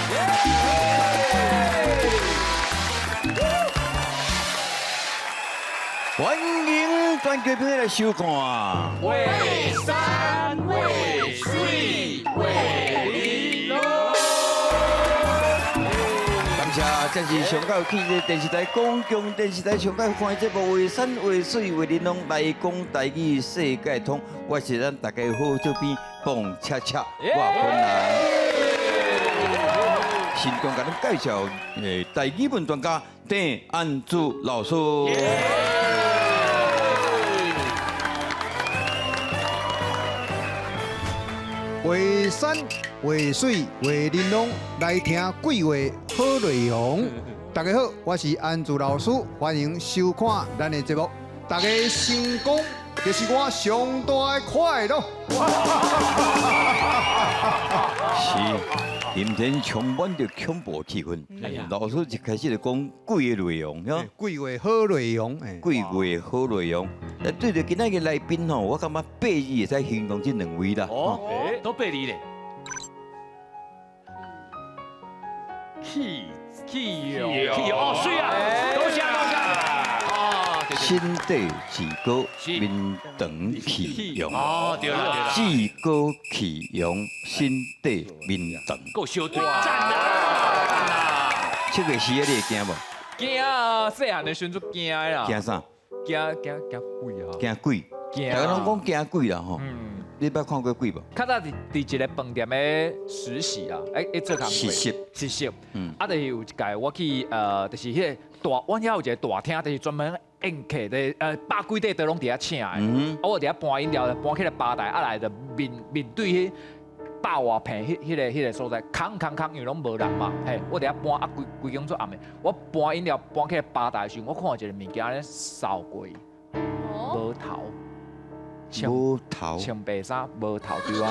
欢迎全国朋友来收看。为山为水为林喽！感谢，这是上届有去电视台公共电视台上届看的节目《为山为水为林拢》来讲台语世界通。我是咱大家好这边蹦恰恰，我本人。先讲给咱介绍，台语文专家邓安祖老师。为山为水为林拢，来听贵话好内容。大家好，我是安祖老师，欢迎收看咱的节目。大家成功就是我上大的快乐。是，今天充满着恐怖气氛。老师一开始就讲贵的内容，喏，贵话好内容，贵话好内容。对着今仔日来宾吼，我感觉八字会使形容这两位啦。哦，都背离嘞。气哦，水啊，多谢多谢。哦，心地自高，面长气扬。哦，对了对了。自高气扬，心地面长。够小队，赞啦！这个时你会惊无？惊啊！细汉的时阵惊的啦。惊啥？惊鬼啊！惊鬼。惊。大家拢讲惊鬼啦吼。你捌看过鬼无？较早伫一个饭店的实习啊，做工实习。啊，就是有一届我去就是迄个大，我遐有一个大厅，就是专门宴客的，百几桌都拢伫遐请的。啊，我伫遐搬饮料，搬起来吧台，啊来就面对迄百外平迄个所在，空，因为拢无人嘛。嘿，我伫遐搬啊，规工作暗的，我搬饮料搬起来吧台时，我看到一个物件咧扫过，无头。无头，穿白衫，无头对我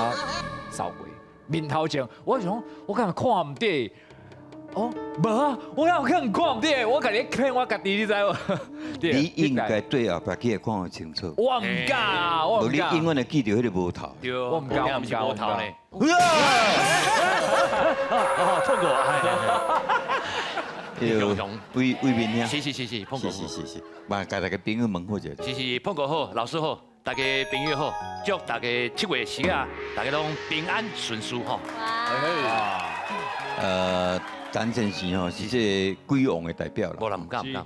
扫过，面头前，我想我敢看唔对，哦，无啊，我敢看唔对，我家己骗我家己，你知无？你应该对后壁去看得清楚。我唔敢啊，我唔敢。你永远会记到迄个无头。对，我唔敢，我唔敢，无头呢。碰过，为面兄。是，碰过。是，嘛，甲大家朋友问好者。是，碰过好，老师好。大家朋友好，祝大家7月时啊，大家拢平安顺遂吼。陈先生吼是这鬼王的代表啦。无啦，唔敢。看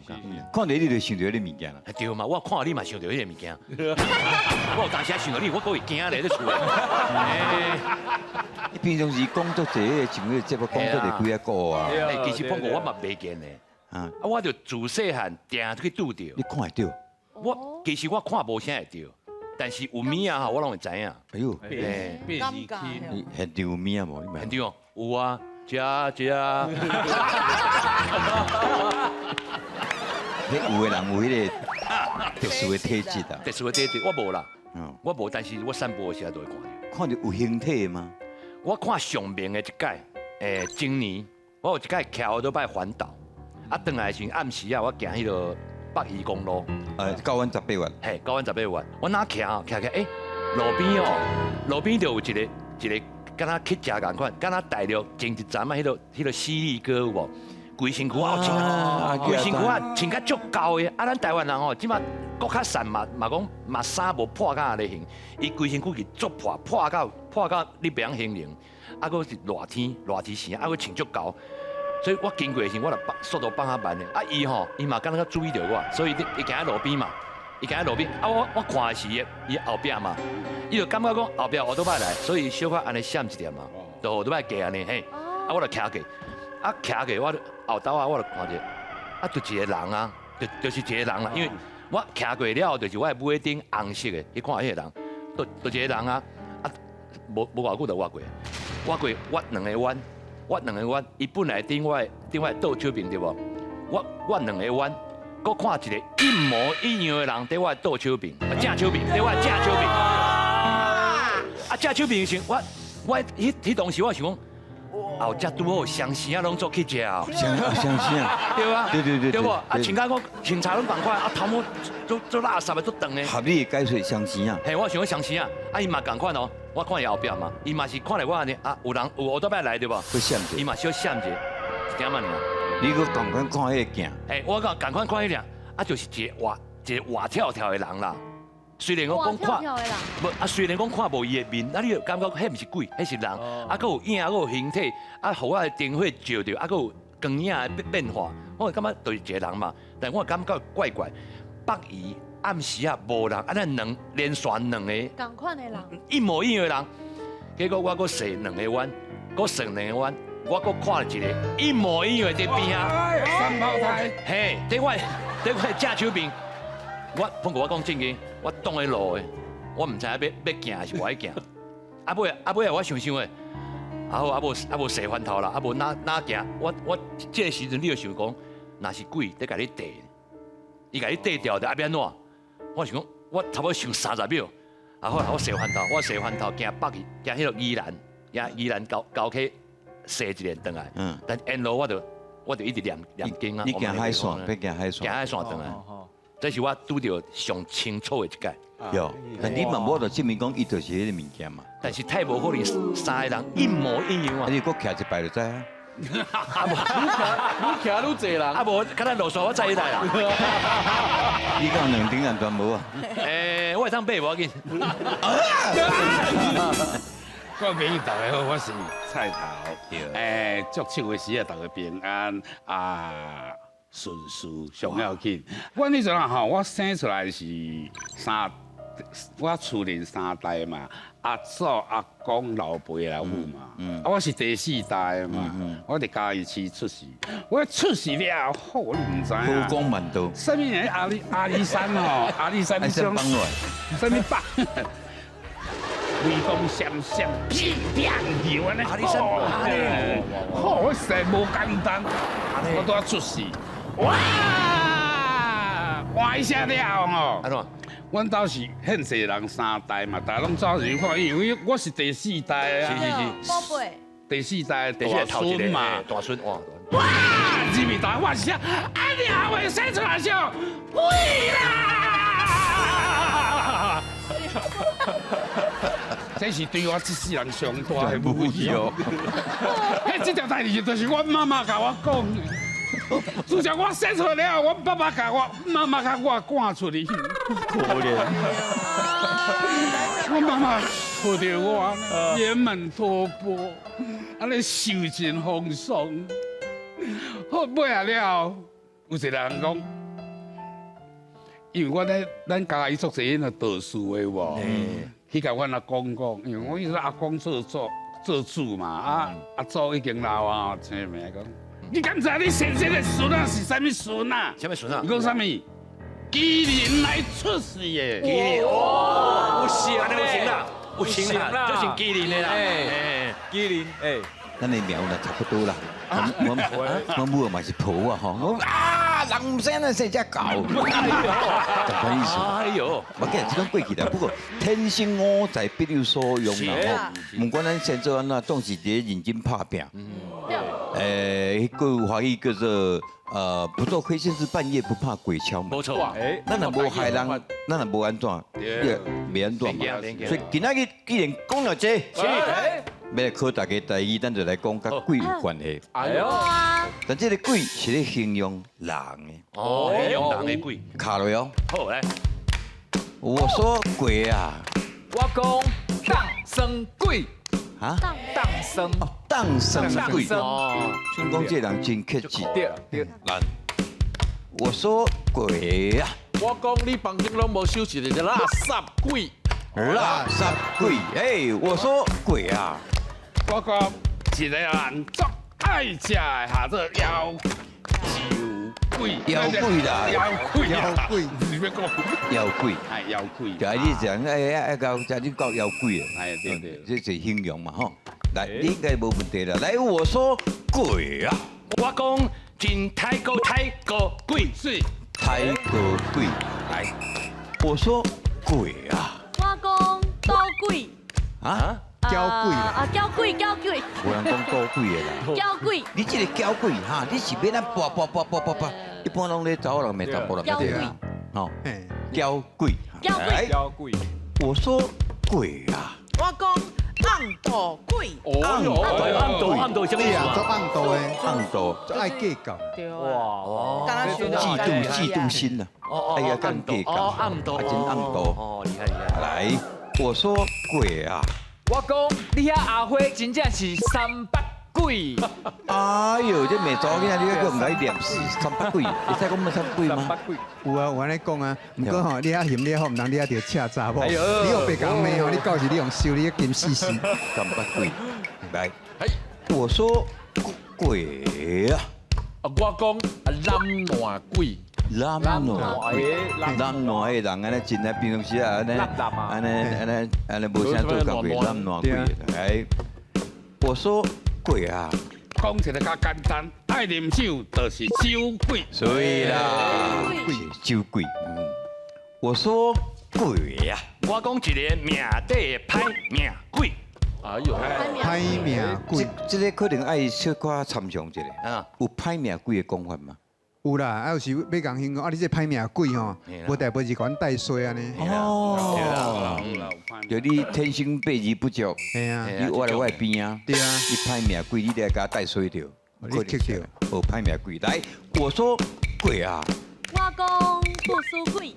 到你就想到迄个物件啦。对嘛，我看到你嘛想到迄个物件。我有当时想到你，我可会惊咧，咧厝诶。你平常时工作者，像迄个节目工作者几啊个啊？其实碰过我嘛袂见咧。啊，我就自细汉定去拄着。你看会到？其实我看无啥会着。但是有物啊，我拢会知影。哎呦，变异体，现场有物啊无？现场有啊，这。你有的人有迄个特殊的体质啊。特殊的体质我无啦，我无，但是我散步的时候都会看到。看到有形体的吗？我看上面的一届，今年我有一届徛倒摆环岛，啊，转来时暗时啊，我行迄个北宜公路。高湾18月，嘿，高湾18月，我哪徛，路边就有一个，敢若去食共款，敢若大陆前一站啊，迄个犀利哥有无？规身躯规身躯穿甲足高的，啊，咱台湾人吼，即马国较散嘛讲衫无破甲咧型，伊规身躯是足破到你袂晓形容，啊，佫是热天时，啊，佫穿足高。所以我经过时，我就速度放较慢的。啊，伊嘛敢若注意到我，所以伊行喺路边嘛，啊，我看的是伊后壁嘛，伊就感觉讲后壁奥多摆来，所以小可安尼闪一点嘛，就奥多摆过安尼嘿，啊，我就徛过，我后头啊，我就看着，啊，就一个人啊，就是一个人啦，因为我徛过了后，就是我的尾顶红色的，你看迄个人，就一个人啊，啊，无偌久就挖过，挖两个弯。我两个弯，伊本来顶我倒手边对无？我两个弯，我看一个一模一样的人在我倒手边，正手边，在我正手边。啊，正手边时，我迄当时我想讲，后只拄好相思啊，拢做去食哦。相思啊，对吧？对。对不？啊，穿甲我穿茶拢同款，啊，头毛做垃圾的做长的。合理的解说相思啊。嘿，我想要相思啊，啊，伊嘛同款哦。我看伊后壁嘛，伊嘛是看到我安尼啊，有人有乌托邦来对无？不闪者，伊嘛小闪者，一点嘛尔。你个赶快看迄个镜，我讲赶快看迄俩，啊，就是一个活跳跳的人啦。虽然我讲看，无啊，虽然讲看无伊的面，啊，你就感觉迄毋是鬼，迄是人，啊，佮有影，佮有形体，啊，互我的灯火照着，啊，佮有光影的变化，我感觉就是一个人嘛，但我感觉怪怪，北移暗时啊无人，啊，咱连续两个同款的人，一模一样的人，结果我佮踅两个弯，佮踅两个弯，我佮看了一个一模一样的伫边啊，三胞胎，嘿，伫我正手边，不过我讲正经，我挡喺路的，我唔知影要行还是无爱行，啊尾我想诶，啊无踅翻头啦，啊无哪行，我这个时阵你就想讲，若是鬼在甲你逮，伊甲你逮掉的，啊要安怎？我想讲，我差不多想30秒，啊好啦，我踅翻头，行北去，行迄个宜兰高溪踅一连转来，但沿路我就一直念经啊，你行海线，别行海线，行海线转来，这是我拄到上清楚的一届。有，但你嘛无就证明讲伊就是迄个物件嘛。但是太无可能三个人一模一样啊！你搁徛一排就知啊。愈徛愈济人，啊无，敢若落山我载你来啦。你讲两顶安全无啊？我会当买无要紧。各位朋友大家好，我是菜头。祝7月10日大家平安啊，顺事上要紧。我那阵啊吼，我生出来是我厝里3代嘛，阿祖、阿公、老爸、老母嘛，我是第4代嘛，我伫嘉义市出世。我出世了后，你唔知高啊？光万道，什么人阿里山吼，阿里山还是帮来。什么棒？微光闪闪，屁亮油安尼。阿里山好势无简单，我拄啊出世，哇！哇一下了吼。安怎？阮兜是很济人3代嘛，大家拢走入去看，因为我是第4代啊，宝贝，第4代第一个大头一个孙嘛。大孙哇！哇！入面大我是啊，你阿伟生出来就喂啦！这是对我这世人上大的侮辱哦！嘿，这条代志就是我妈妈甲我讲的。自从我生出来了，我爸爸甲我、妈妈甲我赶出去。可怜。我妈妈抱着我连门托钵，安尼受尽风霜。好尾啊了，有一个人讲，因为我咱家己做这那道士的无，去甲阮阿公讲，因为我迄个阿公做主嘛，阿祖已经老啊，听明讲，你敢知你先生的孙啊是啥物孙啊？什么孙啊你？讲啥物？麒麟来出世的。麒麟哦，有行啦，有行啦，就姓麒麟的啦。麒麟，咱的苗呢差不多啦。我母嘛是婆啊吼，我人唔生啊生只狗，就咁意思。哎呦，我今日即种过去啦，不过天生我材必有所用啦吼。唔管咱先做安怎，总是伫认真拍拼。迄句话语叫做不做亏心事，半夜不怕鬼敲门。没错。咱若无害人，咱若无安怎，袂安怎嘛。所以今仔日既然讲了这，要来考大家第一，咱就来讲甲鬼有关系。哎呦，但这个鬼是咧形容人的，哦，用人的鬼。卡落哦。好来，我说鬼啊，我讲当生鬼，啊，当生，当生鬼。哦，像讲这人真客气。对对，来，我说鬼啊，我讲你房间拢无收拾的垃圾鬼，垃圾鬼，哎，我说鬼啊，我讲一个人足爱食的，下做妖鬼，妖鬼啦妖鬼，妖鬼你要讲，妖鬼。哎，妖鬼，就係你講愛教，就你講妖鬼啊，哎，对对，這是形容嘛吼。來，你應該冇問題啦。來，我說鬼啊，我講真太高鬼，是太個鬼。來，我說鬼啊，我講高鬼，啊，交鬼啦，交鬼，無人講高鬼的啦。交鬼，你這個交鬼哈，你是要咱拔，一般攏咧走人袂走步人交鬼，吼，嘿，交鬼。交鬼來妖鬼，我說鬼啊，我講道鬼。哦哟，暗度什么意思啊，做啊？暗道的，暗度，做爱计较。对哇啊，哦刚刚学到嫉妒嫉妒心呐，哎呀，更计较，暗度，啊，真暗度。哦，厉害厉害。来，我说鬼啊，我讲你遐阿辉真正是300鬼，哎呦，这美早囡仔，你个叫唔来念死300鬼，会使讲咩300鬼吗？ 300鬼。有啊，有安尼讲啊。不过吼，你遐嫌你好，唔通你遐着请查某。哎呦你有别讲骂吼，你到时你用收你金死死。 300鬼，来嘿，我说鬼啊，我讲南暖鬼，南南暖暖的南暖的人安尼真啊，平时啊安尼南南啊安尼无啥做工鬼，南暖鬼来，我说鬼啊，讲一个较简单，爱啉酒就是酒鬼。所以啦，鬼酒鬼，我说鬼呀，我讲一个命底的歹命鬼，哎呦，歹命鬼这个可能爱小可参详一下，啊，有歹命鬼的讲法吗？有啦，啊有时要讲形容啊，你这歹命鬼吼，无代无志管带衰安尼。哦，就你天生八字不足，嘿啊，你活在我的边啊，对啊，你歹命鬼，你得给他带衰掉，你克掉。哦，歹命鬼，来，我说鬼啊，我讲不输鬼。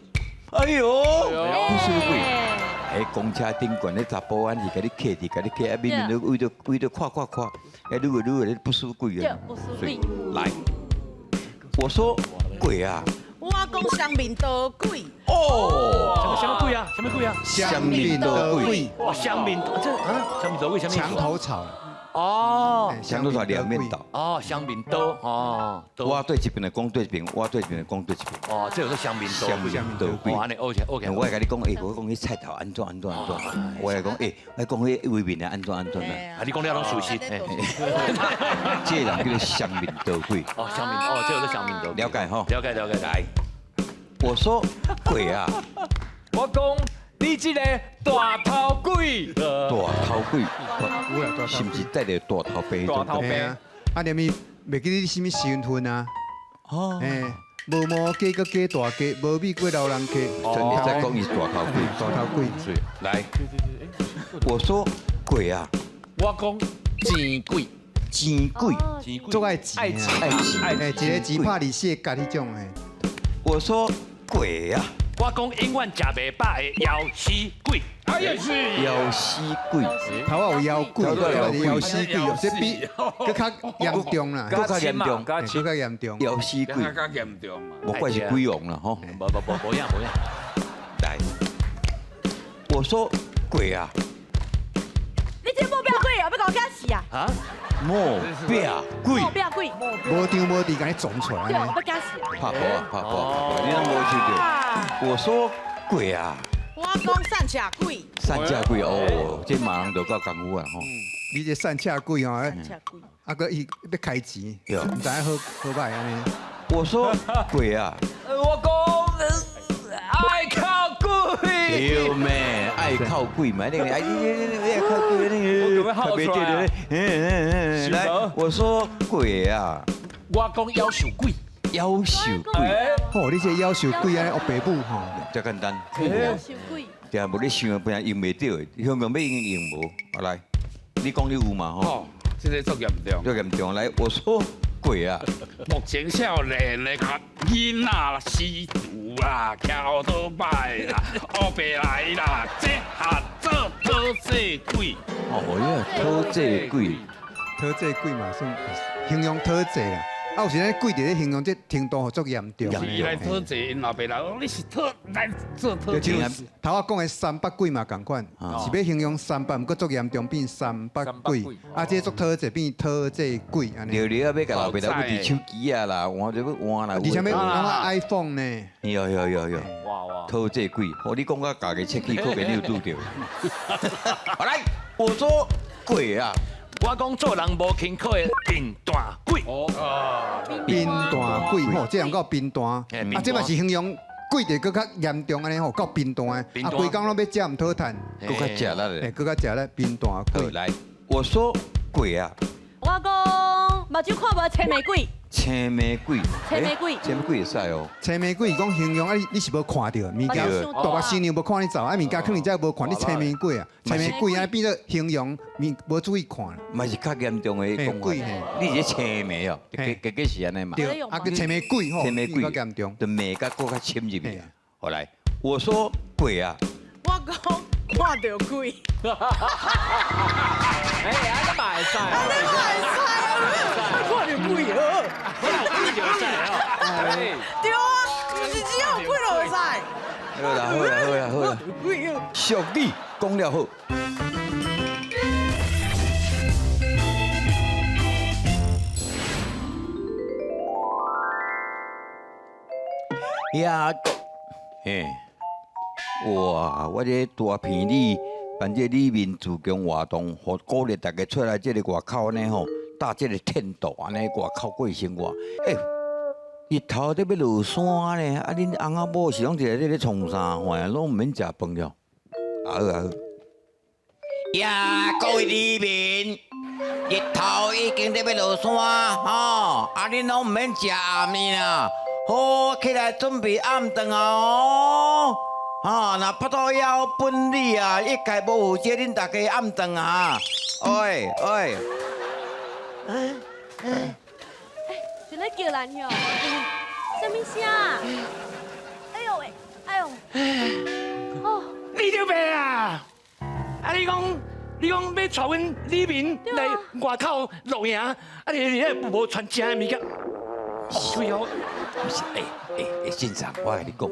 哎呦，不是鬼。哎喺公车顶悬咧查甫安是甲你客伫，甲你客啊，明明都为着看，哎，愈来不输鬼对啊，，不输所以鬼。来，我说鬼啊，我讲双面刀鬼。哦，什么鬼啊？什么鬼啊？香面的鬼，哦，香槟这啊，香槟刀鬼什么意思？墙头草。哦想多少两面倒，哦，香槟刀哦，刀我对一边的讲对一边，我对一边的讲对一边，哦，这有个香槟刀鬼，香槟刀鬼哦，安尼 OK OK，我会甲你讲，我讲迄菜头安怎，我会讲，我讲迄位面的安怎啊，啊，你讲了拢熟悉，这个人叫做香面刀鬼，哦，香槟，哦，这有个香槟刀，了解吼？了解了解，来，我说鬼啊，我讲你这个大头鬼，大头鬼，有啦，大头是不是带着大头病？大头嘿啊，啊，连咪袂记你什么身份啊？哦，嘿，无毛鸡个鸡大鸡，无米过老人鸡。真的在讲伊是大头鬼，大头鬼。是来，我说鬼啊，我讲钱鬼，钱鬼，哦钱鬼做爱钱爱钱啊，爱哎，一个钱拍利息甲迄种诶。我说鬼啊，我讲永远食袂饱的枵死鬼，哎呀是，妖死鬼，头啊有妖鬼，头啊有妖鬼妖死鬼，这比更较严重啦，更较严重加更较严重。妖死鬼，更加严重嘛。莫怪是鬼王了吼。无样。来，我说鬼啊，你这目标鬼啊，要搞我死啊！啊？莫变鬼，目标鬼，无张无地，甲你撞出来对，安尼。要搞死啊！怕破啊，怕破，你拢无听到。我说鬼啊，我讲散车鬼。三架鬼哦，这马上就到功夫啊吼。你这散车鬼吼，散车鬼。啊个伊要开钱，对唔知好歹安尼。我说鬼啊，我讲爱靠鬼。对咩？爱靠鬼嘛，那个哎，你靠鬼那个，特别对的。来，我说鬼啊，我讲夭寿鬼，夭寿鬼，哎，哦，你这夭寿鬼安尼，学爸母吼，这简单。要收鬼，对啊，无你想，不然用袂到的，香港要用无？来，你讲你有嘛吼？哦，这个足严重。最严重，来，我说鬼啊，目前少年的甲囡仔啦、吸毒啦、跳倒摆啦、黑白来啦，这下做讨债鬼。哦，你讨债鬼，讨债鬼嘛算形容讨债啦。啊，有时咱鬼伫咧形容这程度足严重。严伊来讨债，因后白来讲你是来做讨债就像。头我讲的300鬼嘛共款，是要形容300，毋过足严重变300鬼。啊，这足讨债变讨债鬼安尼。聊聊要甲老爸来摕手机啊啦，换就要换啦。而且要拿 iPhone 呢？有，哇哇，讨债鬼，哦，你讲我家己切去，可能你有拄着。好来，我说鬼啊，我讲做人无轻巧的笨蛋鬼，冰弹鬼吼，这样够冰弹，嘿冰弹啊，这嘛是形容鬼得更较严重安尼吼，够冰弹的，啊，冰弹规工拢要食毋讨趁，搁较食啦诶，咧。更较食咧冰弹好鬼。来，我说鬼啊，我讲目睭看无青玫瑰，青青玫瑰，青玫瑰青玫瑰会使哦。青玫瑰讲形容啊，你是无看到物件，大把新娘无看你走，啊物件可能才无看你青玫瑰啊，青玫瑰啊变做形容，无注意看。嘛是较严重的讲法贵，你是青梅哦，个是安尼嘛。对，啊个青玫瑰吼，青玫瑰较严重。就梅甲搁较深入去啊。后来我说鬼啊，我讲看到鬼，哎，安尼嘛会使，看到鬼哦。对啊，不是只有鬼就会使。好啦好啦好啦好啦，鬼哦。俗语讲了好。呀，嘿，哇！我这大片里办这里面自强活动，互鼓励大家出来这个外口呢吼，搭这个天道安尼外口过生活。哎，日头在要落山呢，啊，恁翁仔某是拢伫咧创啥货，拢毋免食饭了。好啊好。呀，各位里面，日头已经在要落山吼，啊，恁拢毋免食暗面啊。好，起来准备暗顿啊！哦，啊，那巴肚枵分你啊，一概无负责恁大家暗顿啊！喂喂，是咧叫人哟，什么声啊？哎呦喂，哎呦，哦，你着白啊！啊，你讲要带阮里面来外口露营，啊，你咧无穿正的物件，对哦。不是，先生，我跟你讲，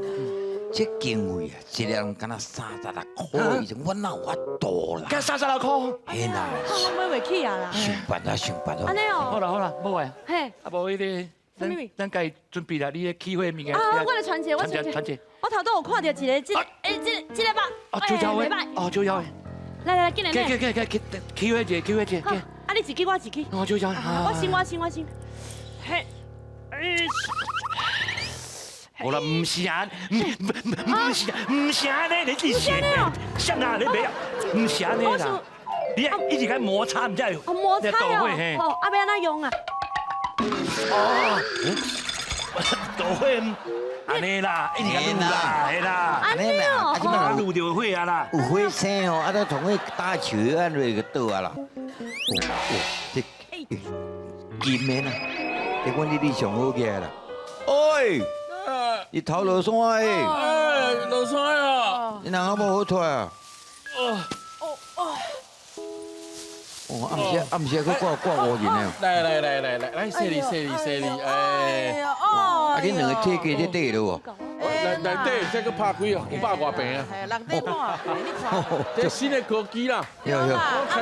这经费啊，一人敢若36块以上，我哪有法度啦？加36块，嘿啦，我买袂起啊啦。想办法想办法。安尼哦，好啦好啦，无诶，嘿，啊无迄个，咱家准备啦，你咧起火物件。啊，我来传一个，我传一个。我头拄有看到一个，这个吧，哦，就要诶，哦，就要诶。来，进来来。起火一个，起火一个。好，啊，你一支我一支。哦，就要。我先。嘿，好啦，唔是啊，唔是安尼，你是啥哪你袂啊？唔是安尼啦，你一直喺摩擦，唔知哦，摩擦哦，哦，啊，要安怎用啊？哦，导火安尼啦，一直喺撸啦，系啦，安尼哦，即摆撸着火啊啦，有火声哦，啊，都同迄打球安落个倒啊啦。这金的啦，这阮你上好起来啦。喂！日头落山诶，哎，落山啊！你人还无好拖啊？哦，暗时去挂乌人呢。来，谢你，哎，啊，恁两个体格在底了内底这个拍几哦，500外平啊！系人底看，你看。这新的科技啦，有。才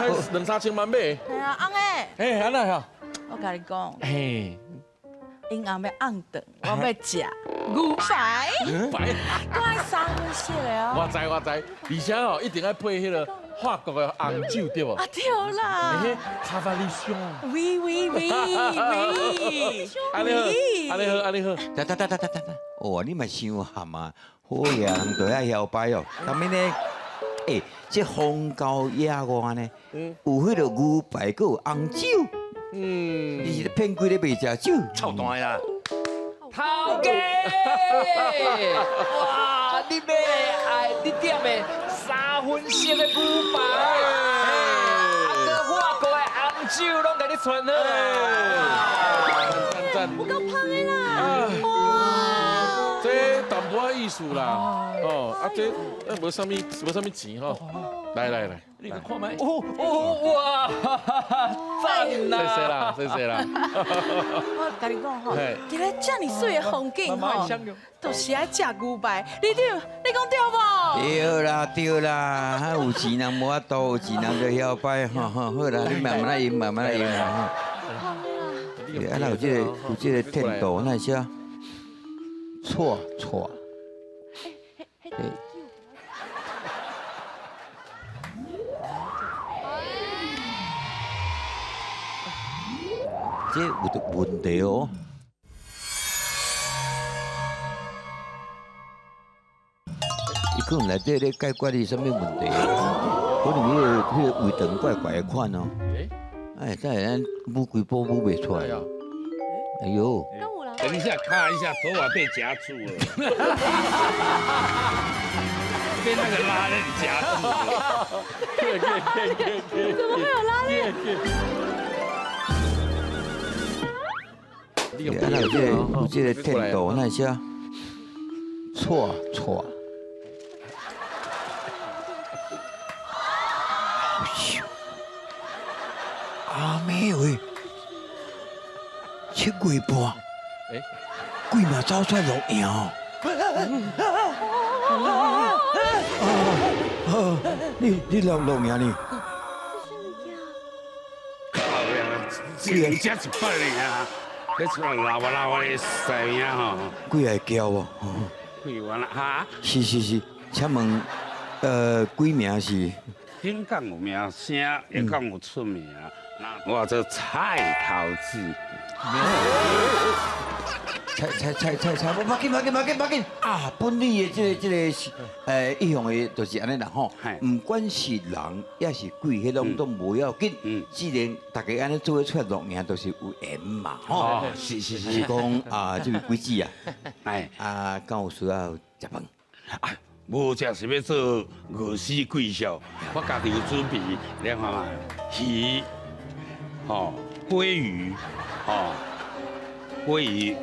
2、3千万买。系啊，翁诶，哎，安那哈？我甲你讲，嘿，因翁要暗顿，我要食牛排，白，我爱三分色的哦。我知，而且哦，一定要配迄个法国的红酒，对不？啊对啦，嘿，卡法利香。喂，安尼好。等，哦，你嘛伤含啊！好呀，人都爱摇摆哦。咁么呢？哎，这荒郊野外呢，有迄个牛排，佮有红酒。你是骗鬼咧卖食酒？臭蛋的啦！头家，哇，你买你点的3分熟的牛排，啊，个法国的红酒拢给你存好，赞，有够香的啦！哇，这淡薄仔意思啦，哦，啊这无啥物钱吼，来，你看卖，哇，赞啦！谢谢啦。我甲你讲吼，伫咧遮尔水的风景吼，就是爱食牛排。你讲对无？对啦，还有钱人无法度，有钱人就摇摆，好啦，你慢慢来用啦。啊，那有这个天道那些，错。这有问题哦。伊可能内底咧解决你什么问题？可能迄个胃肠怪的款哦。哎，再咱补几补袂出来。哎呦，跟有人。等一下，咔一下，头发被夹住了，被那个拉链夹住了。怎么会有拉链？啊，那有这个电动那些，错。阿妹喂，7月半，鬼嘛走出来录影哦。你录影呢？靠呀，这只一百呢啊！你出来拉我的声音吼，鬼会叫哦。开完了哈。是，请问，鬼名是？香港有名声，也讲有出名。那我这菜头子。菜，不紧啊！本地的这个一向的，就是安尼啦吼。唔管是人也是鬼，迄种都无要紧。既然大家安尼做出来录影，都是有缘嘛吼。是讲啊，这位鬼子啊，啊，敢有需要食饭？无只是要做饿死鬼笑，我家己有准备，你看嘛，鱼，鲑鱼，鲑鱼。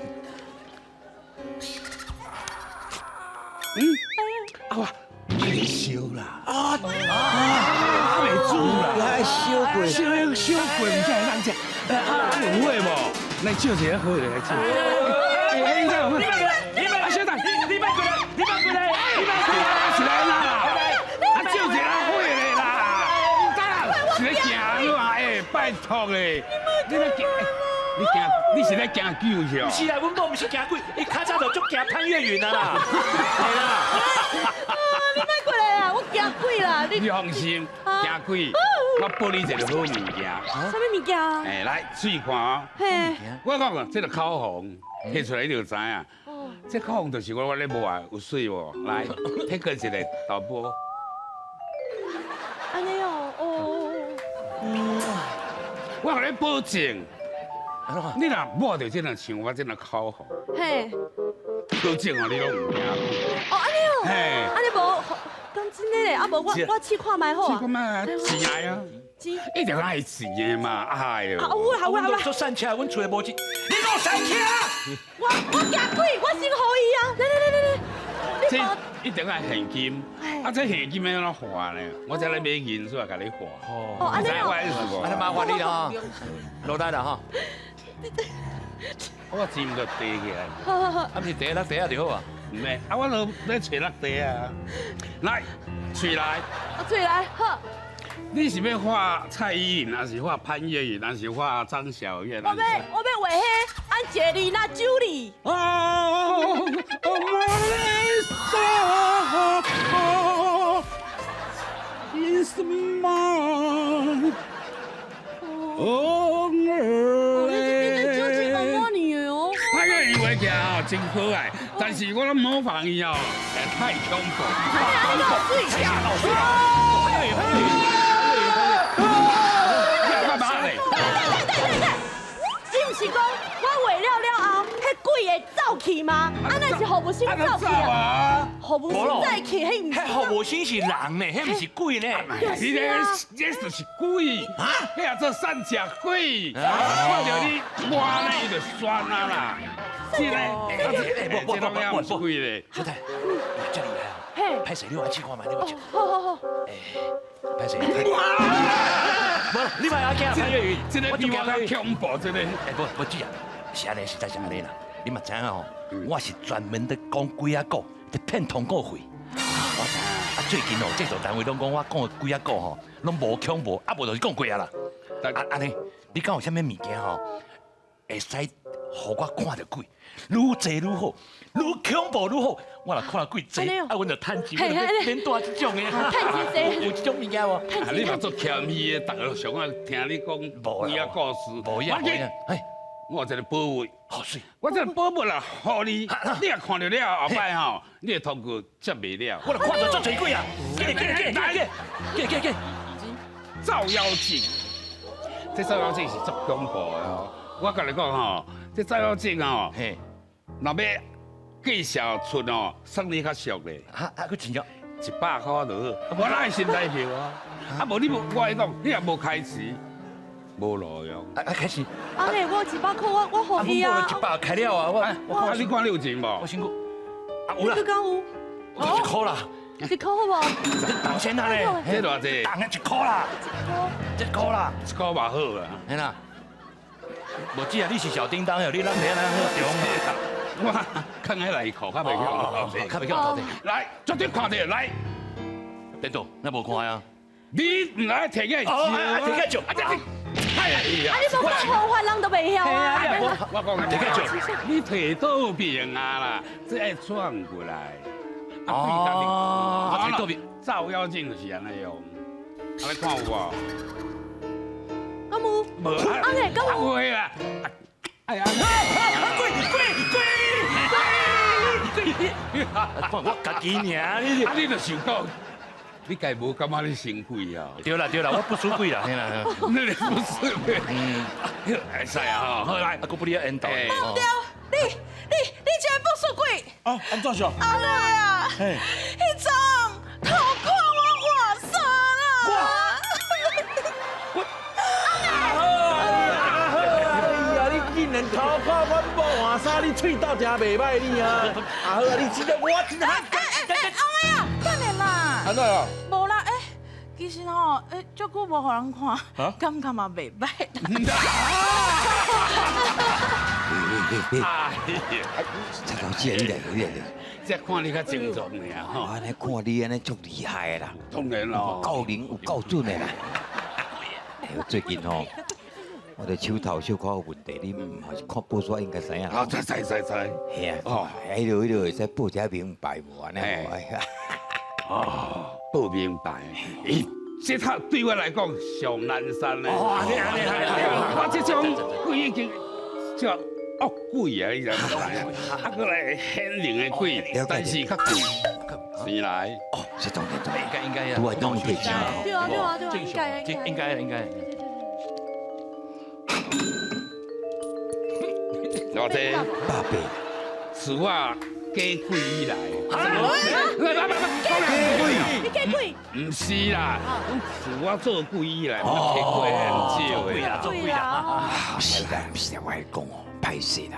哇，你烧啦！未煮啦，烧过，唔知人食，有会无？来照一个好来照。小蛋，你别过来，是来啦！照一个好的啦，是来行啦，拜托诶，你是来行狗是哦？是啦，阮某不是行鬼，伊较早就足行潘越云啊啦，系啦。你别过来啊！我惊鬼啦！你放心，行鬼，我拨你一个好物件。什么物件啊？来试看哦。嘿，我讲啊，这个口红摕出来你就知影。这口红就是我咧抹啊，有水无？来，摕过一个豆腐。安尼哦，我甲你保证。你若抹着这样像我这样口红，嘿，保证哦，你拢唔惊。安尼哦，嘿，安尼无，讲真的咧，我试看卖好啊。试看卖，钱来啊，钱，一定爱钱的嘛，哎呦。好，做散车，阮厝的无钱，你给我散车！我惊鬼，我先好伊啊！来，这一定爱现金，这现金要怎花呢？我再来买银子甲你花。哦，安尼哦，意思无？安尼麻烦你了哈，落来了哈。我钱就地起来，好，啊，毋是第一地啊就好啊。唔系，我就咧找落地啊。来，喙来。嘴来，好。你是要画蔡依林，还是画潘越云，还是画张小燕？我要画迄安吉丽娜·朱莉。哦，Is mine. 哦，你这变成酒精红魔女哦。潘越云话讲真可爱，但是我拢模仿伊哦，太恐怖。安尼我水下。你唔是讲我画了后，迄鬼会走去吗？啊，那是何无心走去啊？何无心再去，迄唔是。迄何无心是人呢，迄毋是鬼呢。你这就是鬼啊！迄也做散食鬼，看到你摸呢，伊就酸啊啦。是嘞，这拢也唔是鬼嘞。小太，这厉害啊！嘿，拍谁？你玩去看嘛，你玩去。好。拍谁？无，你买阿囝潘越云，这个比我较恐怖，这个。不对啊，是安尼，实在是安尼啦。你嘛知影吼，我是专门在讲鬼仔故，在骗通告费。我知啊，最近哦，制作单位拢讲我讲的鬼仔故吼，拢无恐怖，啊无就是讲鬼仔啦。安尼，你敢有啥物物件吼，会使互我看到鬼，愈济愈好，愈恐怖愈好。我若看到鬼济，啊，阮就趁钱，免带这种的。趁钱济，有这种物件无？啊，你嘛做谦虚的，逐个上爱听你讲鬼仔故事。无呀，我有一个宝物，好水。我这个宝物啦，互你，你若看到了后摆吼，你会通过接袂了。我著看到足侪鬼啊！照妖镜，这照妖镜是足恐怖的哦。我甲你讲吼，这照妖镜哦，嘿，若要介绍出哦，送你较俗咧佫真正，100块就好。我哪会先来票啊？啊，无你无，我跟你讲，你也无开市，无路用。开始。阿妹，我100块，我好伊啊。 100开了啊！我你看你有钱无？我辛苦。啊你刚刚有1箍啦， 1块好无？当先啦咧，这偌济？当个1箍啦，1箍啦，1块嘛好啊。嘿啦。无只啊，你是小叮当哟，你咱别咱好中。我放喺内裤，较袂哦，强。较袂强，来，绝对看到来。边度？咱无看啊。你唔来摕起来照啊！摕起来照啊！哎呀！啊，你无讲好法，人都袂晓啊。我讲摕起来照，你摕倒边啊啦，这爱转过来。哦，摕倒边。照妖镜就是安尼用，安尼看有无？敢有？无阿妹，敢有？会啦。哎呀！我家己尔，你啊，你就想讲，你家无感觉你嫌贵啊？对啦，我不输贵啦，嘿啦。你不是咩？会使啊！好来，啊，我不你要引导。对，你这不输贵。啊，安怎想？阿妹啊，嘿，迄阵偷看我换衫啦。哎呀，你竟然偷看阮某换衫，你喙斗真袂歹你啊！啊好啊，你真正我真阿妹啊，等下啦。安怎啊？无啦，其实吼，足久无互人看，感觉嘛袂歹。这头见你，这看你较正常尔吼。安尼看你安尼足厉害的啦，当然咯，够灵有够准的啦。最近吼，我的手头小可有问题，你唔是看报纸应该知影。啊，知。系啊，哦，迄度会使报一下明白无安尼。哦，不明白。咦，这套对我来讲上难山咧。哦，安尼，我这种贵已经叫恶贵啊，你知唔知啊？啊，过来显灵的贵，但是较贵，钱来。哦，这当然应该呀，都系当配钱嘛。对啊，应该。偌济800，是我加贵以来。你加贵？唔是啦，是我做贵以来，我加贵很少的啦。对啊。是啦，我来讲哦，歹势啦。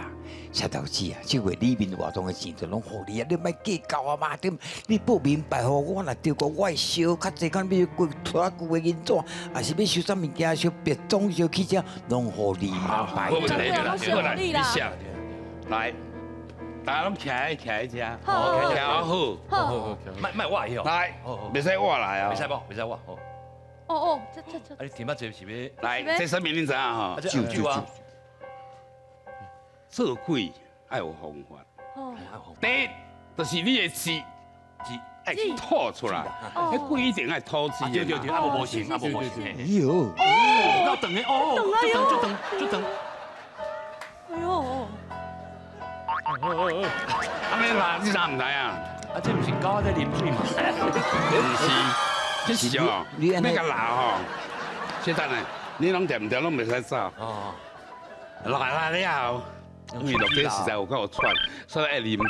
车头子啊，这月里面活动的钱就拢互你啊，你莫计较啊嘛，你不明白吼，我若对过我会烧较济，看要过拖久的银纸，还是要收啥物件，烧别种烧汽车，拢互你嘛，白好问题啦过来，你想，来，大家拢徛喺遮，好徛好，好，卖我哟。来，袂使我来啊，袂使我。哦，这。啊，你点啊？这是要？来，这说明你知影吼，就啊。做鬼爱有方法。哦。第一，就是你的字爱吐出来，迄鬼一定爱吐字。对，啊无行。哎呦，要等诶，就等。哎呦。安尼啦，你哪唔知啊？啊，这不是狗在啉水嘛？唔是，这是哦，要甲拉吼。现在呢，你拢掂掂拢袂使走。哦。拉了，因为落底实在有够喘，所以爱啉一半。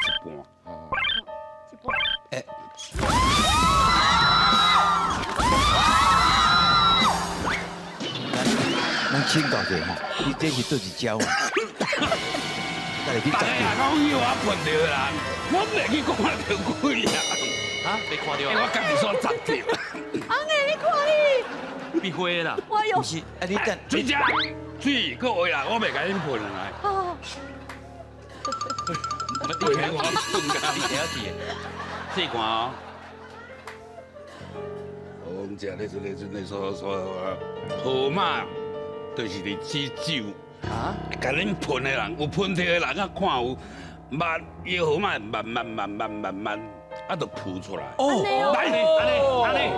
咱请教者吼，你这是做一招嘛？带你去大家也讲以我喷到人，我袂去讲到鬼啊！啊，没看到我家己所砸掉。阿妹，你看你，闭会啦。我有。是，啊你等，水只水，各位啦，我袂甲恁喷来。好。你看我喷噶，你听下试看哦。我们讲那说河马，就是你煮酒啊，甲恁喷的人，有喷掉的人啊，看有慢，伊河马慢，啊，就扑出来。哦，来，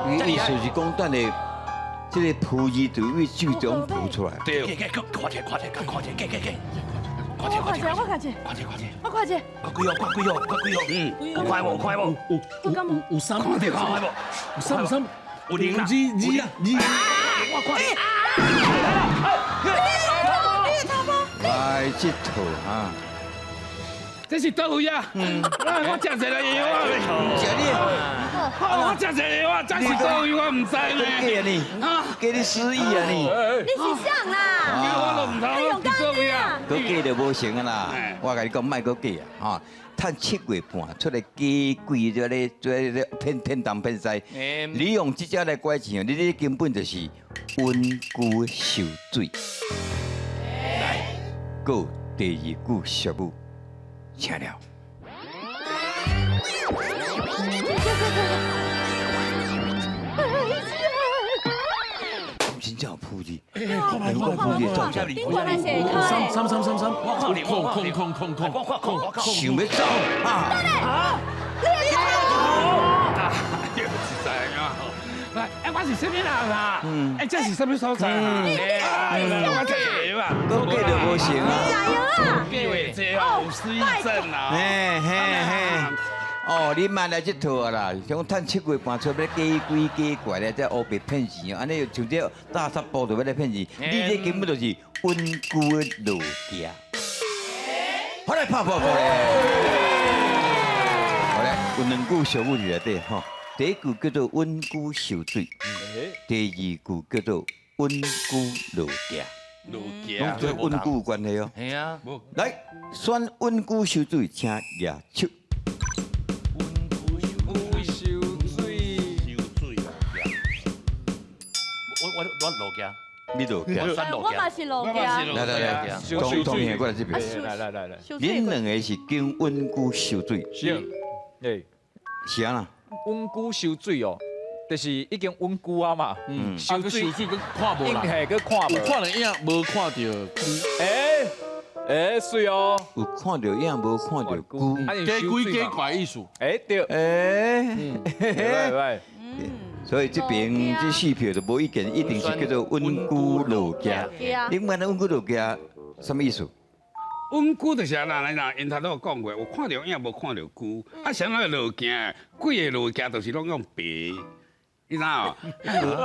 你意思是讲等下，这个扑字就为酒中扑出来。对。快点，我看快哦！有三看到看无？有三，有零啦，我快！来，来佚佗啊！这是倒位啊？我食一个药啊！食你，我食一个药啊，这是倒位我唔知假呢。你，假你失忆啊你！你是啥啦？我都唔知我是倒位啊。搁假就无成啊啦！我甲你讲，莫搁假啊！哈，趁7月半出来假鬼这咧偏东偏西，你用这只来拐钱，你这根本就是温故受罪。来，过第2句俗语，请了。真正有铺子，难怪铺子造假。顶过来是会开。三，空，想要走啊！我是什么人啊？这是什么所在啊？我食药啊！搁假就无成啊！加油啊！机会这有失忆症啊！嘿，哦，你慢来这套啊啦，像趁7月半出要假鬼假怪咧，再黑白骗钱，安尼又像这大沙包就要来骗钱，你这根本就是温故的老家。好来拍咧！好来，有2句俗语内底吼，第1句叫做温故受罪，第2句叫做温故老家。拢对温故有关系哦。系啊，来，选温故受罪，请举手。我老家，你老家。选老我嘛家。是老家。来，同学过来这边。来，恁2个是经温故受罪，诶，是啊啦。温故受罪哦，就是已经温故啊嘛，受罪水个看无啦，应系个看无，有看了影无看到。水哦，有看到影，无看到久。假鬼假怪意思。对，喂，所以这边这4票就无意见，一定是叫做温故老家。你问温故老家什么意思？温故就是啊，因头都有讲过，有看到影无看到久。啊，像那个路行，几个路行就是拢用白，你知哦？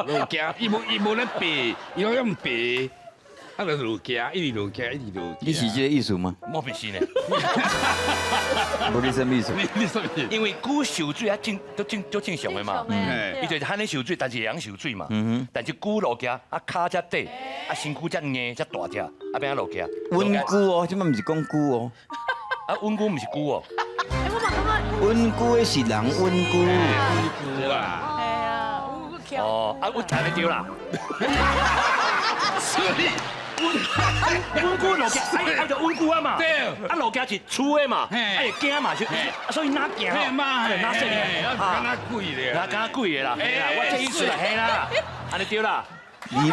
路行，伊无咧白，伊拢用白。啊，就路行，一直路行。你是这个意思吗？我不是呢，无你什么意思？你说是？因为古受罪啊，都正常的嘛。伊就是喊你受罪，但是会晓受罪嘛。但是古路行啊，骹才短，啊身躯才硬才大只，啊变啊路行。温故哦，这摆毋是讲久哦。啊温故毋是久哦。我嘛感觉。温故的是人温故。对啦。哎呀，我跳。哦，啊我听得对啦。温故路行，啊就温故啊嘛。对。啊路行是粗的嘛，啊会惊嘛，所以哪行嘿嘛，哪说呢？敢若鬼咧。哪敢鬼的啦，嘿啦，我这意思啦，嘿啦，安尼对啦。我就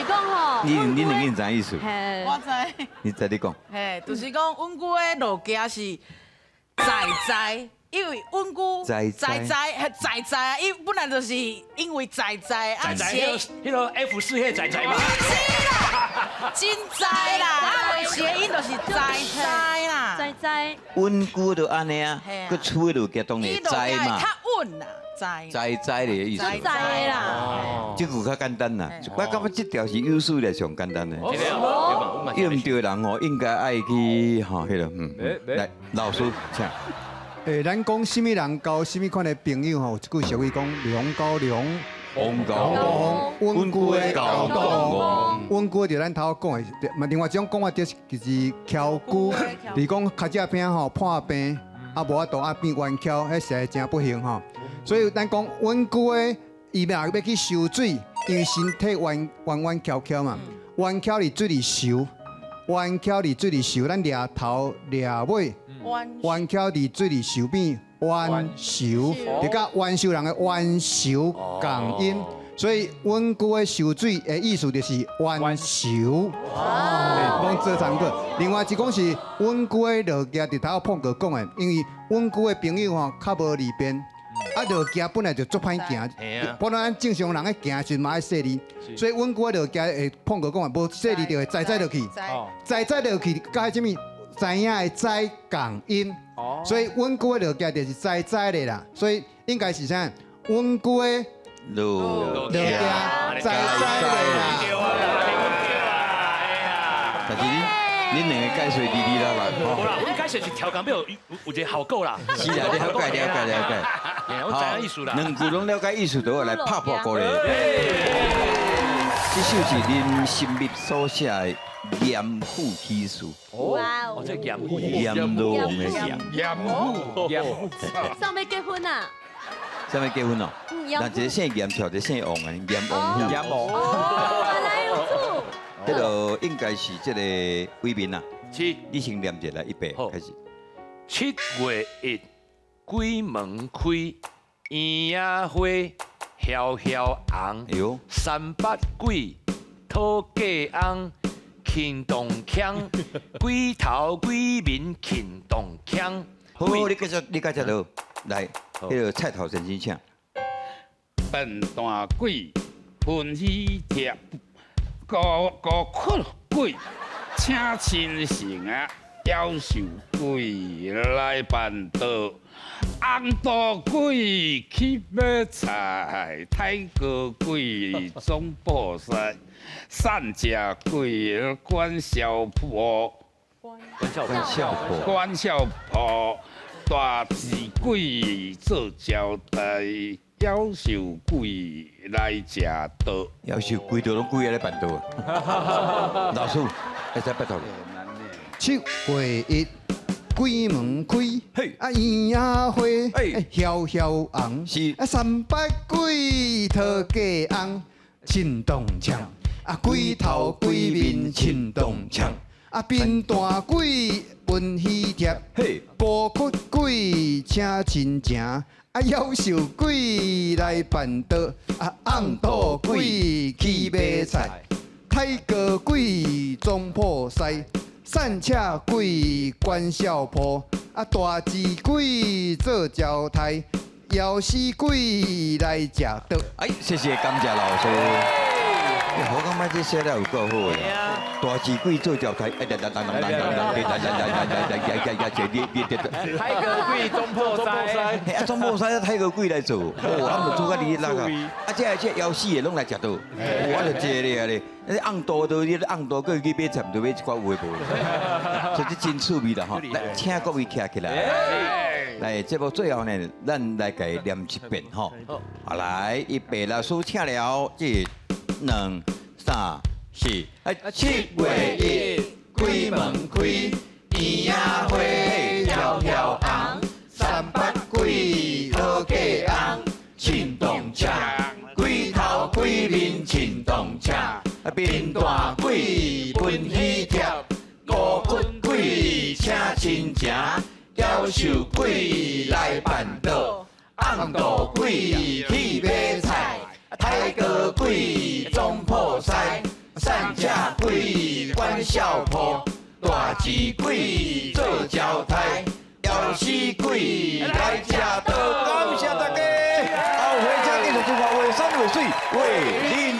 是讲吼，你两个人知意思？嘿，我知，你在你讲。嘿，就是讲温故的路家是在，因为温故在啊，伊本来就是因为在啊，迄个 F4 迄仔仔嘛。真在啦，啊，谐音就是在啦，在。温故就安尼啊，佮厝的路家当然在嘛。较稳啦，在的意思。在啦。这句较简单啦，我感觉这条是有史以来上简单的。用对人哦，应该爱去吼迄个来老师请。咱讲什么人交什么款的朋友吼，有一句俗语讲良交良，王交温故的交王党。温故就咱头讲的，嘛另外一种讲法就是翘久，你讲脚只病吼破病，啊无法度啊变弯翘，迄实在真不行吼。所以咱讲温故的，伊若要去受水，因为身体弯翘嘛，弯翘伫水里受，弯翘伫水里受，咱掠头掠尾。弯翘伫水里受变弯受，就甲弯受人的弯受共音，所以温故的受水的意思就是弯受。讲做长个，另外一讲是温故的落家，伫头碰过讲的，因为温故的朋友吼较无利便，啊落家本来就足歹行，不然咱正常人咧行时嘛爱细哩，所以温故的落家会碰过讲的，无细哩就会栽落去，栽落去，甲迄什么？知影的知共音，所以温故的落家就是知的啦，所以应该是啥？温故的落家知的啦。但是恁两个解说哩哩啦啦。无啦，阮解说是调工表有一个效果啦。是啦，你了解。我知影意思啦。两句拢了解意思，就我来拍破鼓咧。这首是恁心密所写的严父起誓。哇哦，这严父严罗王的严。严父，上面结婚啊？啥物结婚哦？那一个姓严，跳一个姓王啊，严王虎。严王。哦，原来有处。这个应该是这个威民啊。七，你先念一来，预备开始。7月1，鬼门开，圆仔花，飘飘红。哎呦，三八鬼，讨价红，轻动枪，鬼头鬼面轻动枪。好，你继续落来，迄个菜头先生请。笨蛋鬼，喷喜贴，个困鬼，请亲信啊，夭寿鬼来办道。红道鬼去买菜，太过鬼总破晒，善家鬼管小婆，管小婆，大智鬼做交代，夭寿鬼来食道。夭寿规条拢鬼来办道啊！老师，会使拜托你。 7月1，鬼门开，嘿啊圆仔花，嘿飘飘红，是啊300鬼讨价红，震动枪，啊鬼头鬼面震动枪，啊扁担鬼分喜帖，嘿，孤屈鬼请亲情，啊夭寿鬼来办道，啊红道鬼去买菜，太高鬼总破西。 善车鬼管小婆，啊大智鬼做招台，夭死鬼来食道。哎，谢谢感谢老师。我感觉这写得有够好的。大智鬼做招台，哎，太个鬼中破塞，啊，总无使太个鬼来做，哦，俺们做甲你那个，啊，这夭死的拢来食到，我就这咧咧。 那红豆都，你红豆过去买菜，就买一寡有诶无？所以真趣味啦吼！来，请各位站起来。来，节目最后呢，咱来给念一遍吼。好，来，预备，老师请了，1、2、3、4。7月1，鬼门开，圆仔花，飘飘红，300鬼讨价红，震动车，鬼头鬼面震动车。 啊，扁担鬼分喜帖，孤屈鬼请亲情，夭寿鬼来办道，红道鬼去买菜，太高鬼总破西，善车鬼管小婆，大智鬼做招台，夭死鬼来食道。感谢大家，后回家继续做话，为山为水为你。